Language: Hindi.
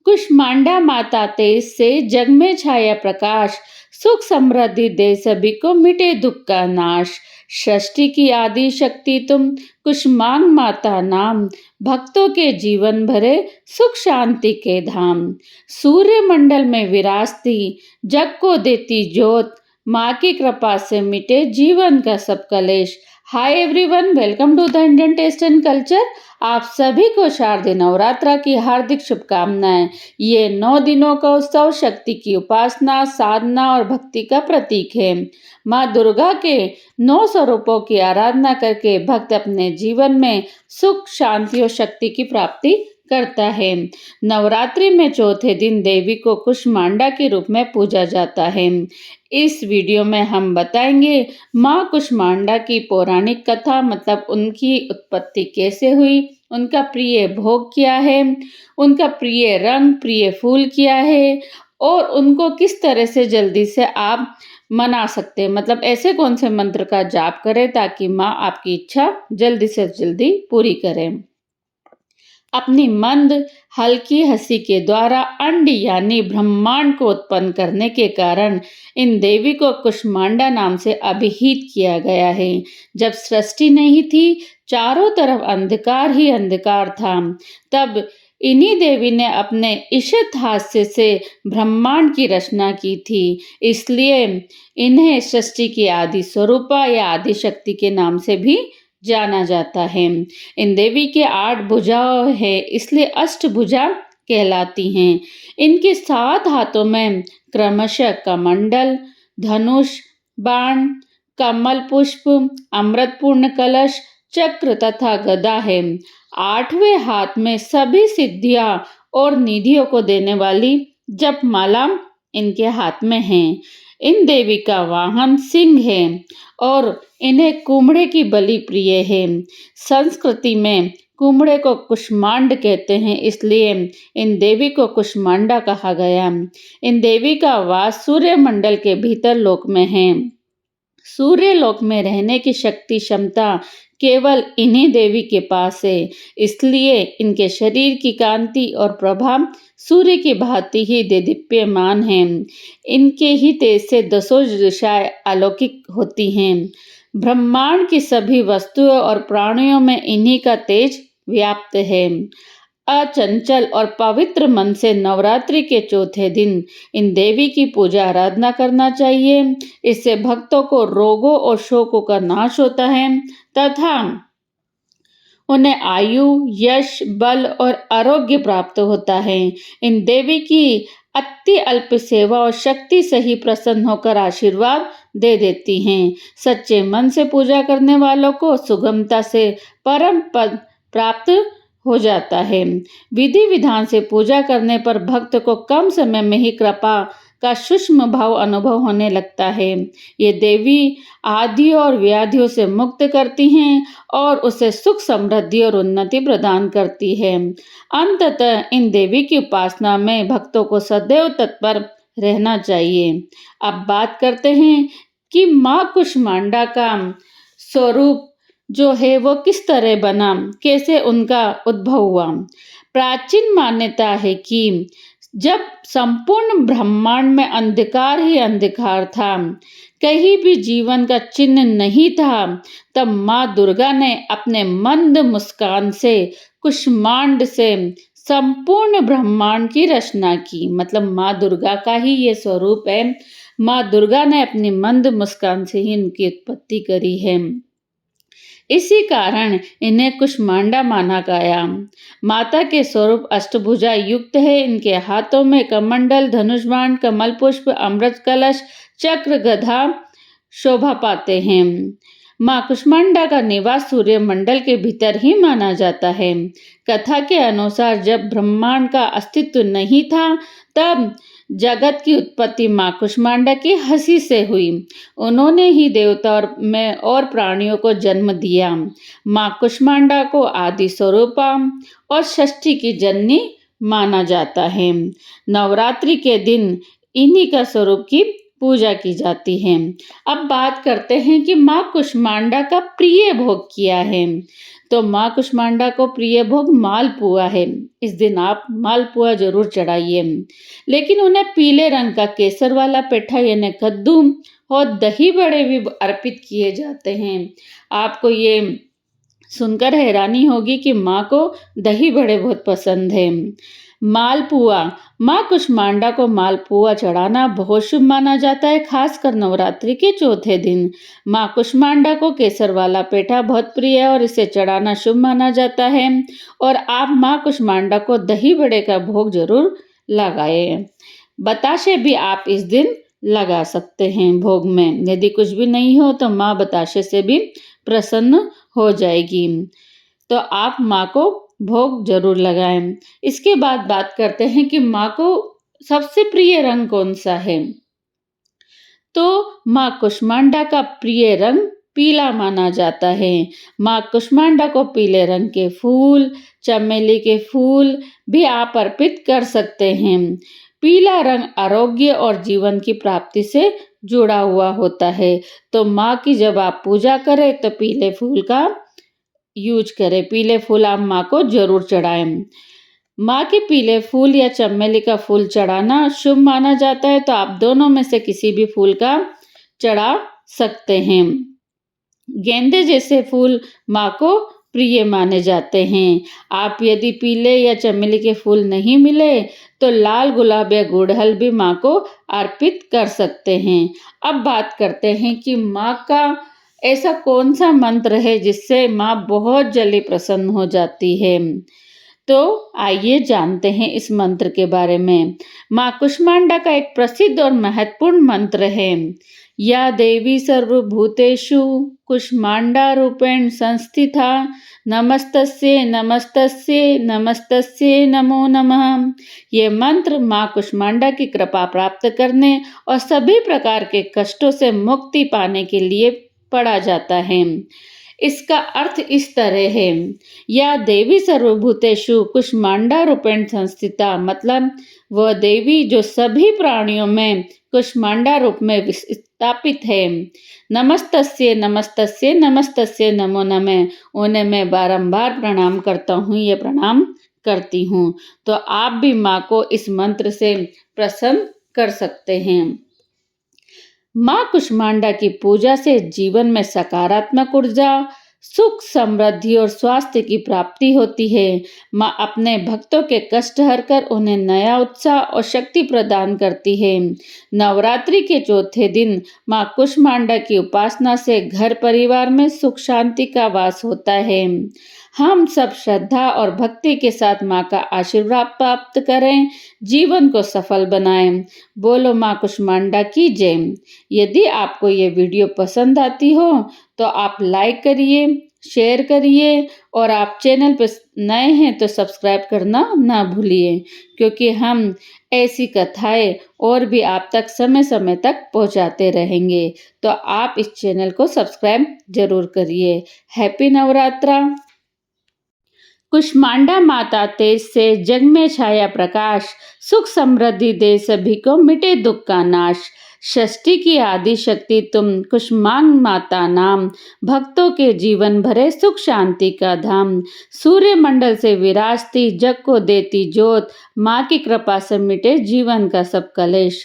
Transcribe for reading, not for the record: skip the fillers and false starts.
कुष्मांडा माता तेज से जग में छाया प्रकाश, सुख समृद्धि दे सभी को मिटे दुख का नाश। सृष्टि की आदि शक्ति तुम, कुष्मांग माता नाम, भक्तों के जीवन भरे सुख शांति के धाम। सूर्य मंडल में विराजती, जग को देती ज्योत, माँ की कृपा से मिटे जीवन का सब कलेश। Hi everyone, welcome to the Indian taste and culture. आप सभी को शारदीय नवरात्रा की हार्दिक शुभकामनाएं। ये 9 दिनों का उत्सव शक्ति की उपासना, साधना और भक्ति का प्रतीक है। माँ दुर्गा के 9 स्वरूपों की आराधना करके भक्त अपने जीवन में सुख, शांति और शक्ति की प्राप्ति करता है। नवरात्रि में चौथे दिन देवी को कुष्मांडा के रूप में पूजा जाता है। इस वीडियो में हम बताएंगे माँ कुष्मांडा की पौराणिक कथा, मतलब उनकी उत्पत्ति कैसे हुई, उनका प्रिय भोग क्या है, उनका प्रिय रंग, प्रिय फूल क्या है और उनको किस तरह से जल्दी से आप मना सकते हैं, मतलब ऐसे कौन से मंत्र का जाप करें ताकि माँ आपकी इच्छा जल्दी से जल्दी पूरी करें। अपनी मंद हल्की हंसी के द्वारा अंड यानी ब्रह्मांड को उत्पन्न करने के कारण इन देवी को कुष्मांडा नाम से अभिहित किया गया है। जब सृष्टि नहीं थी, चारों तरफ अंधकार ही अंधकार था, तब इन्हीं देवी ने अपने ईशत हास्य से ब्रह्मांड की रचना की थी। इसलिए इन्हें सृष्टि की आदि स्वरूपा या आदि शक्ति के नाम से भी जाना जाता है। इन देवी के 8 भुजाएं हैं, इसलिए अष्टभुजा कहलाती हैं। इनके 7 हाथों में क्रमशः कमंडल, धनुष, बाण, कमल पुष्प, अमृतपूर्ण कलश, चक्र तथा गदा है। 8वें हाथ में सभी सिद्धियां और निधियों को देने वाली जपमाला इनके हाथ में है। इन देवी का वाहन सिंह है और इन्हें कुम्हड़े की बलि प्रिय है। संस्कृति में कुम्हड़े को कुष्मांड कहते हैं, इसलिए इन देवी को कुष्मांडा कहा गया। इन देवी का वास सूर्य मंडल के भीतर लोक में है। सूर्य लोक में रहने की शक्ति क्षमता केवल इन्हीं देवी के पास है, इसलिए इनके शरीर की कांति और प्रभाव सूर्य की भांति ही देदीप्यमान है। इनके ही तेज से 10 दिशाएं अलौकिक होती हैं। ब्रह्मांड की सभी वस्तुओं और प्राणियों में इन्हीं का तेज व्याप्त है। अचंचल और पवित्र मन से नवरात्रि के चौथे दिन इन देवी की पूजा आराधना करना चाहिए। इससे भक्तों को रोगों और शोकों का नाश होता है तथा उन्हें आयु, यश, बल और आरोग्य प्राप्त होता है। इन देवी की अति अल्प सेवा और शक्ति से ही प्रसन्न होकर आशीर्वाद दे देती हैं। सच्चे मन से पूजा करने वालों को सुगमता से परम पद प्राप्त हो जाता है। विधि विधान से पूजा करने पर भक्त को कम समय में ही कृपा का सूक्ष्म भाव अनुभव होने लगता है। ये देवी आदि और व्याधियों से मुक्त करती हैं और उसे सुख, समृद्धि और उन्नति प्रदान करती है। अंततः इन देवी की उपासना में भक्तों को सदैव तत्पर रहना चाहिए। अब बात करते हैं कि माँ कुष्मांडा का स्वरूप जो है वो किस तरह बना, कैसे उनका उद्भव हुआ। प्राचीन मान्यता है कि जब संपूर्ण ब्रह्मांड में अंधकार ही अंधकार था, कहीं भी जीवन का चिन्ह नहीं था, तब माँ दुर्गा ने अपने मंद मुस्कान से कुष्मांड से संपूर्ण ब्रह्मांड की रचना की। मतलब माँ दुर्गा का ही ये स्वरूप है। माँ दुर्गा ने अपनी मंद मुस्कान से ही इनकी उत्पत्ति करी है। इसी कारण इन्हें कुष्मांडा माना गया। माता के स्वरूप अष्टभुजा युक्त है। इनके हाथों में कमंडल, धनुष बाण, कमल पुष्प, अमृत कलश, चक्र, गदा शोभा पाते हैं। माँ कुष्मांडा का निवास सूर्य मंडल के भीतर ही माना जाता है। कथा के अनुसार जब ब्रह्मांड का अस्तित्व नहीं था, तब जगत की उत्पत्ति माँ कुष्मांडा की हंसी से हुई। उन्होंने ही देवता और प्राणियों को जन्म दिया। माँ कुष्मांडा को आदि स्वरूपा और षष्ठी की जननी माना जाता है। नवरात्रि के दिन इन्हीं का स्वरूप की पूजा की जाती है। अब बात करते हैं कि माँ कुष्मांडा का प्रिय भोग क्या है। तो माँ कुष्मांडा को प्रिय भोग मालपुआ है। इस दिन आप मालपुआ जरूर चढ़ाइए। लेकिन उन्हें पीले रंग का केसर वाला पेठा यानी कद्दू और दही बड़े भी अर्पित किए जाते हैं। आपको ये सुनकर हैरानी होगी कि माँ को दही बड़े बहुत पसंद है। मालपुआ, माँ कुष्मांडा को मालपुआ चढ़ाना बहुत शुभ माना जाता है, खासकर नवरात्रि के चौथे दिन। माँ कुष्मांडा को केसर वाला पेठा बहुत प्रिय है और इसे चढ़ाना शुभ माना जाता है। और आप माँ कुष्मांडा को दही बड़े का भोग जरूर लगाएं। बताशे भी आप इस दिन लगा सकते हैं भोग में। यदि कुछ भी नहीं हो तो माँ बताशे से भी प्रसन्न हो जाएगी। तो आप माँ को भोग जरूर लगाएं। इसके बाद बात करते हैं कि माँ को सबसे प्रिय रंग कौन सा है। तो माँ कुष्मांडा का प्रिय रंग पीला माना जाता है। माँ कुष्मांडा को पीले रंग के फूल, चमेली के फूल भी आप अर्पित कर सकते हैं। पीला रंग आरोग्य और जीवन की प्राप्ति से जुड़ा हुआ होता है। तो माँ की जब आप पूजा करें तो पीले फूल का यूज करें। पीले फूल आप माँ को जरूर चढ़ाएं। माँ के पीले फूल या चमेली का फूल चढ़ाना शुभ माना जाता है। तो आप दोनों में से किसी भी फूल का चढ़ा सकते हैं। गेंदे जैसे फूल माँ को प्रिय माने जाते हैं। आप यदि पीले या चमेली के फूल नहीं मिले तो लाल गुलाब या गुड़हल भी माँ को अर्पित कर सकते हैं। अब बात करते हैं कि माँ का ऐसा कौन सा मंत्र है जिससे माँ बहुत जल्दी प्रसन्न हो जाती है। तो आइए जानते हैं इस मंत्र के बारे में। माँ कुष्मांडा का एक प्रसिद्ध और महत्वपूर्ण मंत्र है। या देवी सर्वभूतेषु कुष्मांडा रूपेण संस्थिता नमस्तस्ये नमस्तस्ये नमस्तस्ये नमो नमः। ये मंत्र माँ कुष्मांडा की कृपा प्राप्त करने और सभी प्रकार के कष्टों से मुक्ति पाने के लिए पढ़ा जाता है। इसका अर्थ इस तरह है। या देवी सर्वभूतेषु कुष्मांडा रूपेण संस्थिता, मतलब वह देवी जो सभी प्राणियों में कुष्मांडा रूप में स्थापित है। नमस्तस्ये नमस्तस्ये नमस्तस्ये नमो नमः, उन्हें मैं बारंबार प्रणाम करता हूँ, ये प्रणाम करती हूँ। तो आप भी माँ को इस मंत्र से प्रसन्न कर सकते हैं। माँ कुष्मांडा की पूजा से जीवन में सकारात्मक ऊर्जा, सुख, समृद्धि और स्वास्थ्य की प्राप्ति होती है। माँ अपने भक्तों के कष्ट हरकर उन्हें नया उत्साह और शक्ति प्रदान करती है। नवरात्रि के चौथे दिन माँ कुष्मांडा की उपासना से घर परिवार में सुख शांति का वास होता है। हम सब श्रद्धा और भक्ति के साथ माँ का आशीर्वाद प्राप्त करें, जीवन को सफल बनाएं। बोलो माँ कुष्मांडा की जय। यदि आपको ये वीडियो पसंद आती हो तो आप लाइक करिए, शेयर करिए और आप चैनल पर नए हैं तो सब्सक्राइब करना ना भूलिए, क्योंकि हम ऐसी कथाएं और भी आप तक समय समय तक पहुंचाते रहेंगे। तो आप इस चैनल को सब्सक्राइब जरूर करिए। हैप्पी नवरात्रा। कुष्मांडा माता तेज से जग में छाया प्रकाश, सुख समृद्धि दे सभी को मिटे दुख का नाश। षष्ठी की आदि शक्ति तुम कुष्मांग माता नाम, भक्तों के जीवन भरे सुख शांति का धाम। सूर्य मंडल से विराजती जग को देती जोत, माँ की कृपा से मिटे जीवन का सब कलेश।